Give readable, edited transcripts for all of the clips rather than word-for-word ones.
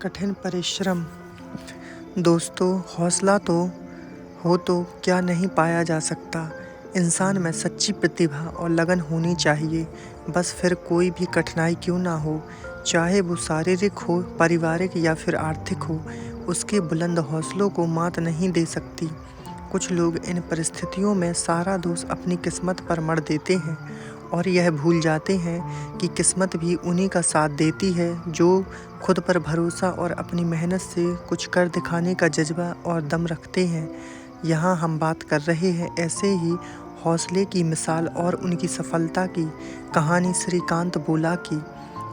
कठिन परिश्रम। दोस्तों, हौसला तो क्या नहीं पाया जा सकता। इंसान में सच्ची प्रतिभा और लगन होनी चाहिए। बस फिर कोई भी कठिनाई क्यों ना हो, चाहे वो शारीरिक हो, पारिवारिक या फिर आर्थिक हो, उसके बुलंद हौसलों को मात नहीं दे सकती। कुछ लोग इन परिस्थितियों में सारा दोष अपनी किस्मत पर मढ़ देते हैं और यह भूल जाते हैं कि किस्मत भी उन्हीं का साथ देती है जो खुद पर भरोसा और अपनी मेहनत से कुछ कर दिखाने का जज्बा और दम रखते हैं। यहाँ हम बात कर रहे हैं ऐसे ही हौसले की मिसाल और उनकी सफलता की कहानी श्रीकांत बोला की,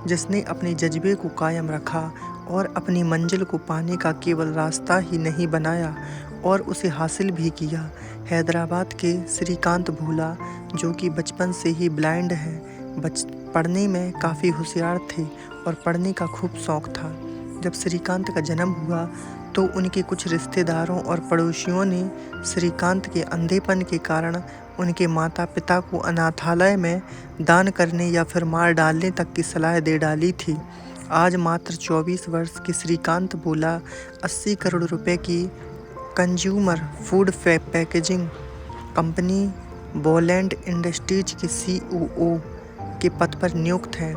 जिसने अपने जज्बे को कायम रखा और अपनी मंजिल को पाने का केवल रास्ता ही नहीं बनाया और उसे हासिल भी किया। हैदराबाद के श्रीकांत भोला, जो कि बचपन से ही ब्लाइंड है, पढ़ने में काफ़ी होशियार थे और पढ़ने का खूब शौक़ था। जब श्रीकांत का जन्म हुआ तो उनके कुछ रिश्तेदारों और पड़ोसियों ने श्रीकांत के अंधेपन के कारण उनके माता पिता को अनाथालय में दान करने या फिर मार डालने तक की सलाह दे डाली थी। आज मात्र 24 वर्ष के श्रीकांत बोला 80 करोड़ रुपए की consumer food packaging company Boland industries के सीईओ के पद पर नियुक्त हैं।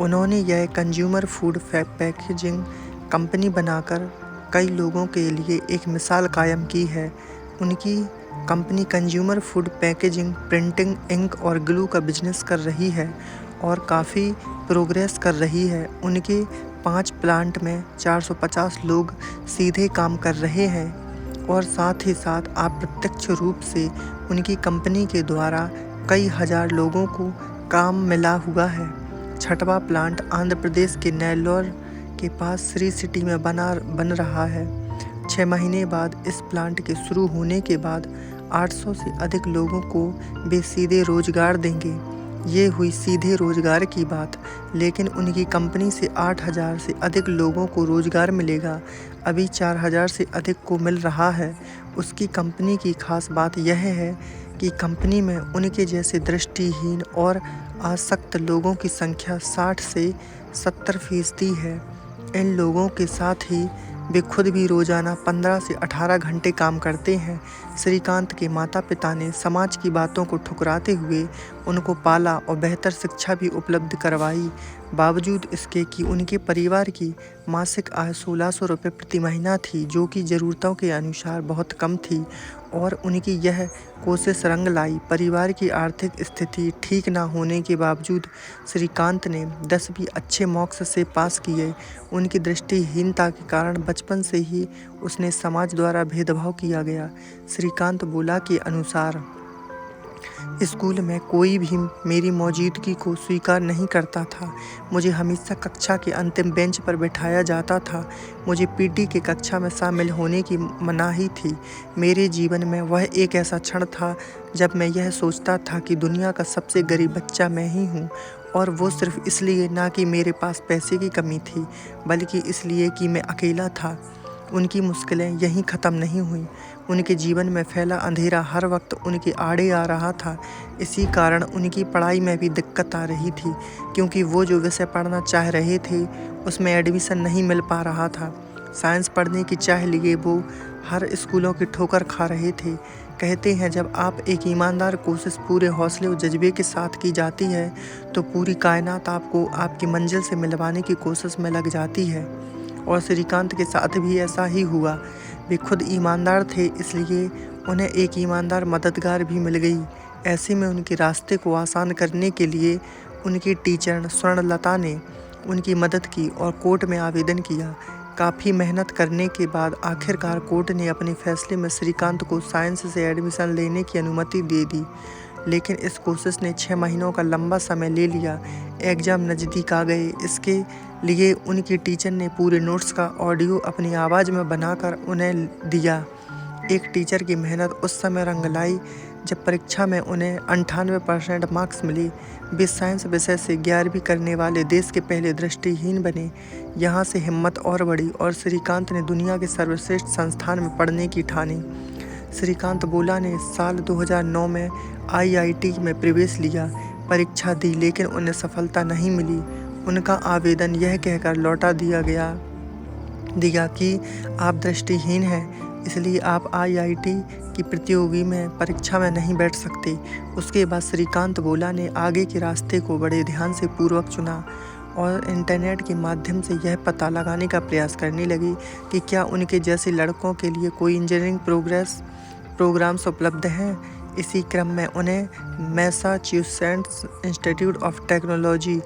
उन्होंने यह कंज्यूमर फूड पैकेजिंग कंपनी बनाकर कई लोगों के लिए एक मिसाल कायम की है। उनकी company consumer food packaging, printing, ink और ग्लू का बिजनेस कर रही है और काफ़ी प्रोग्रेस कर रही है। उनके 5 प्लांट में 450 लोग सीधे काम कर रहे हैं और साथ ही साथ अप्रत्यक्ष रूप से उनकी कंपनी के द्वारा कई हजार लोगों को काम मिला हुआ है। 6वां प्लांट आंध्र प्रदेश के नेल्लोर के पास श्री सिटी में बन रहा है। 6 महीने बाद इस प्लांट के शुरू होने के बाद 800 से अधिक लोगों को वे सीधे रोजगार देंगे। ये हुई सीधे रोजगार की बात, लेकिन उनकी कंपनी से 8000 से अधिक लोगों को रोजगार मिलेगा। अभी 4000 से अधिक को मिल रहा है। उसकी कंपनी की खास बात यह है कि कंपनी में उनके जैसे दृष्टिहीन और आसक्त लोगों की संख्या 60 से 70% है। इन लोगों के साथ ही वे खुद भी रोजाना 15 से 18 घंटे काम करते हैं। श्रीकांत के माता पिता ने समाज की बातों को ठुकराते हुए उनको पाला और बेहतर शिक्षा भी उपलब्ध करवाई। बावजूद इसके कि उनके परिवार की मासिक आय 1600 रुपये प्रति महीना थी, जो कि ज़रूरतों के अनुसार बहुत कम थी, और उनकी यह कोशिश रंग लाई। परिवार की आर्थिक स्थिति ठीक ना होने के बावजूद श्रीकांत ने 10वीं अच्छे मार्क्स से पास किए। उनकी दृष्टिहीनता के कारण बचपन से ही उसने समाज द्वारा भेदभाव किया गया। श्रीकांत बोला के अनुसार स्कूल में कोई भी मेरी मौजूदगी को स्वीकार नहीं करता था। मुझे हमेशा कक्षा के अंतिम बेंच पर बैठाया जाता था। मुझे पीटी की कक्षा में शामिल होने की मनाही थी। मेरे जीवन में वह एक ऐसा क्षण था जब मैं यह सोचता था कि दुनिया का सबसे गरीब बच्चा मैं ही हूँ, और वो सिर्फ इसलिए ना कि मेरे पास पैसे की कमी थी, बल्कि इसलिए कि मैं अकेला था। उनकी मुश्किलें यहीं ख़त्म नहीं हुई। उनके जीवन में फैला अंधेरा हर वक्त उनके आड़े आ रहा था। इसी कारण उनकी पढ़ाई में भी दिक्कत आ रही थी, क्योंकि वो जो विषय पढ़ना चाह रहे थे उसमें एडमिशन नहीं मिल पा रहा था। साइंस पढ़ने की चाह लिए वो हर स्कूलों की ठोकर खा रहे थे। कहते हैं, जब आप एक ईमानदार कोशिश पूरे हौसले और जज्बे के साथ की जाती है तो पूरी कायनात आपको आपकी मंजिल से मिलवाने की कोशिश में लग जाती है। और श्रीकांत के साथ भी ऐसा ही हुआ। वे खुद ईमानदार थे, इसलिए उन्हें एक ईमानदार मददगार भी मिल गई। ऐसे में उनके रास्ते को आसान करने के लिए उनकी टीचर स्वर्णलता ने उनकी मदद की और कोर्ट में आवेदन किया। काफ़ी मेहनत करने के बाद आखिरकार कोर्ट ने अपने फैसले में श्रीकांत को साइंस से एडमिशन लेने की अनुमति दे दी, लेकिन इस कोशिश ने 6 महीनों का लंबा समय ले लिया। एग्ज़ाम नज़दीक आ गए। इसके लिए उनकी टीचर ने पूरे नोट्स का ऑडियो अपनी आवाज़ में बनाकर उन्हें दिया। एक टीचर की मेहनत उस समय रंग लाई जब परीक्षा में उन्हें 98% मार्क्स मिले। वे साइंस विषय से 11वीं करने वाले देश के पहले दृष्टिहीन बने। यहाँ से हिम्मत और बढ़ी और श्रीकांत ने दुनिया के सर्वश्रेष्ठ संस्थान में पढ़ने की ठानी। श्रीकांत बोला ने साल 2009 में IIT में प्रवेश लिया। परीक्षा दी, लेकिन उन्हें सफलता नहीं मिली। उनका आवेदन यह कहकर लौटा दिया गया दिया कि आप दृष्टिहीन हैं, इसलिए आप आईआईटी की प्रतियोगी में परीक्षा में नहीं बैठ सकते। उसके बाद श्रीकांत बोला ने आगे के रास्ते को बड़े ध्यान से पूर्वक चुना और इंटरनेट के माध्यम से यह पता लगाने का प्रयास करने लगी कि क्या उनके जैसे लड़कों के लिए कोई इंजीनियरिंग प्रोग्राम्स उपलब्ध हैं। इसी क्रम में उन्हें मैसाचुसेट्स इंस्टीट्यूट ऑफ टेक्नोलॉजी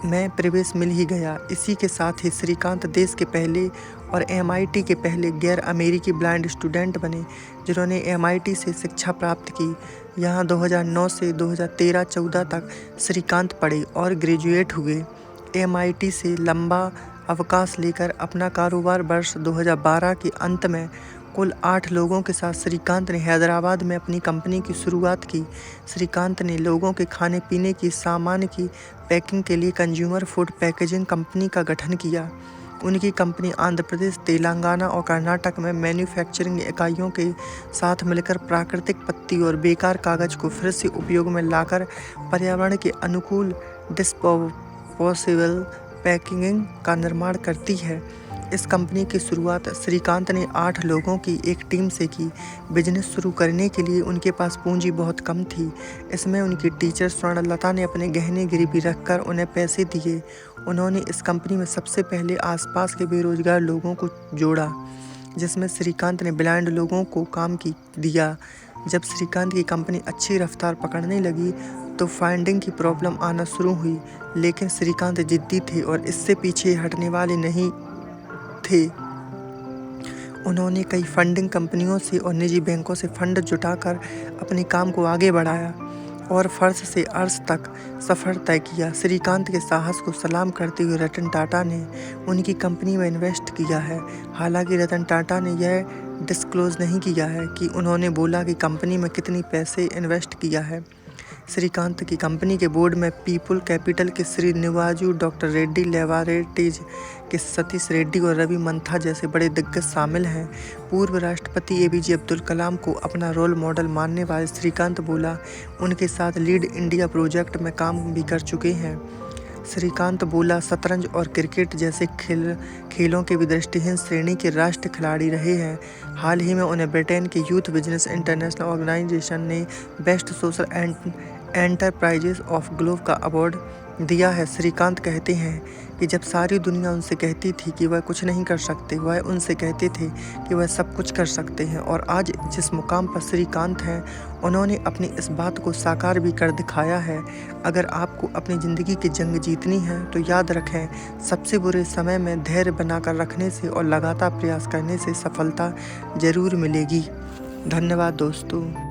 में प्रवेश मिल ही गया। इसी के साथ ही श्रीकांत देश के पहले और एमआईटी के पहले गैर अमेरिकी ब्लाइंड स्टूडेंट बने जिन्होंने एमआईटी से शिक्षा प्राप्त की। यहाँ 2009 से 2013-14 तक श्रीकांत पढ़े और ग्रेजुएट हुए। एमआईटी से लंबा अवकाश लेकर अपना कारोबार वर्ष 2012 के अंत में कुल 8 लोगों के साथ श्रीकांत ने हैदराबाद में अपनी कंपनी की शुरुआत की। श्रीकांत ने लोगों के खाने पीने की सामान की पैकिंग के लिए कंज्यूमर फूड पैकेजिंग कंपनी का गठन किया। उनकी कंपनी आंध्र प्रदेश, तेलंगाना और कर्नाटक में मैन्युफैक्चरिंग इकाइयों के साथ मिलकर प्राकृतिक पत्ती और बेकार कागज को फिर से उपयोग में लाकर पर्यावरण के अनुकूल डिस्पोजेबल पैकेजिंग का निर्माण करती है। इस कंपनी की शुरुआत श्रीकांत ने 8 लोगों की एक टीम से की। बिजनेस शुरू करने के लिए उनके पास पूंजी बहुत कम थी। इसमें उनकी टीचर स्वर्णलता ने अपने गहने गिरवी रखकर उन्हें पैसे दिए। उन्होंने इस कंपनी में सबसे पहले आसपास के बेरोजगार लोगों को जोड़ा, जिसमें श्रीकांत ने ब्लाइंड लोगों को काम दिया। जब श्रीकांत की कंपनी अच्छी रफ्तार पकड़ने लगी तो फंडिंग की प्रॉब्लम आना शुरू हुई, लेकिन श्रीकांत जिद्दी थे और इससे पीछे हटने वाले नहीं थे। उन्होंने कई फंडिंग कंपनियों से और निजी बैंकों से फंड जुटाकर अपने काम को आगे बढ़ाया और फर्श से अर्श तक सफ़र तय किया। श्रीकांत के साहस को सलाम करते हुए रतन टाटा ने उनकी कंपनी में इन्वेस्ट किया है। हालांकि रतन टाटा ने यह डिस्क्लोज नहीं किया है कि उन्होंने बोला कि कंपनी में कितनी पैसे इन्वेस्ट किया है। श्रीकांत की कंपनी के बोर्ड में पीपल कैपिटल के श्री निवाजू, डॉक्टर रेड्डी लैबोरेटरीज के सतीश रेड्डी और रवि मंथा जैसे बड़े दिग्गज शामिल हैं। पूर्व राष्ट्रपति एपीजे अब्दुल कलाम को अपना रोल मॉडल मानने वाले श्रीकांत बोला उनके साथ लीड इंडिया प्रोजेक्ट में काम भी कर चुके हैं। श्रीकांत बोला शतरंज और क्रिकेट जैसे खेलों के भी दृष्टिहीन श्रेणी के राष्ट्रीय खिलाड़ी रहे हैं। हाल ही में उन्हें ब्रिटेन के यूथ बिजनेस इंटरनेशनल ऑर्गेनाइजेशन ने best social enterprises of globe का अवार्ड दिया है। श्रीकांत कहते हैं कि जब सारी दुनिया उनसे कहती थी कि वह कुछ नहीं कर सकते, वह उनसे कहते थे कि वह सब कुछ कर सकते हैं। और आज जिस मुकाम पर श्रीकांत हैं, उन्होंने अपनी इस बात को साकार भी कर दिखाया है। अगर आपको अपनी ज़िंदगी की जंग जीतनी है तो याद रखें, सबसे बुरे समय में धैर्य बनाकर रखने से और लगातार प्रयास करने से सफलता जरूर मिलेगी। धन्यवाद दोस्तों।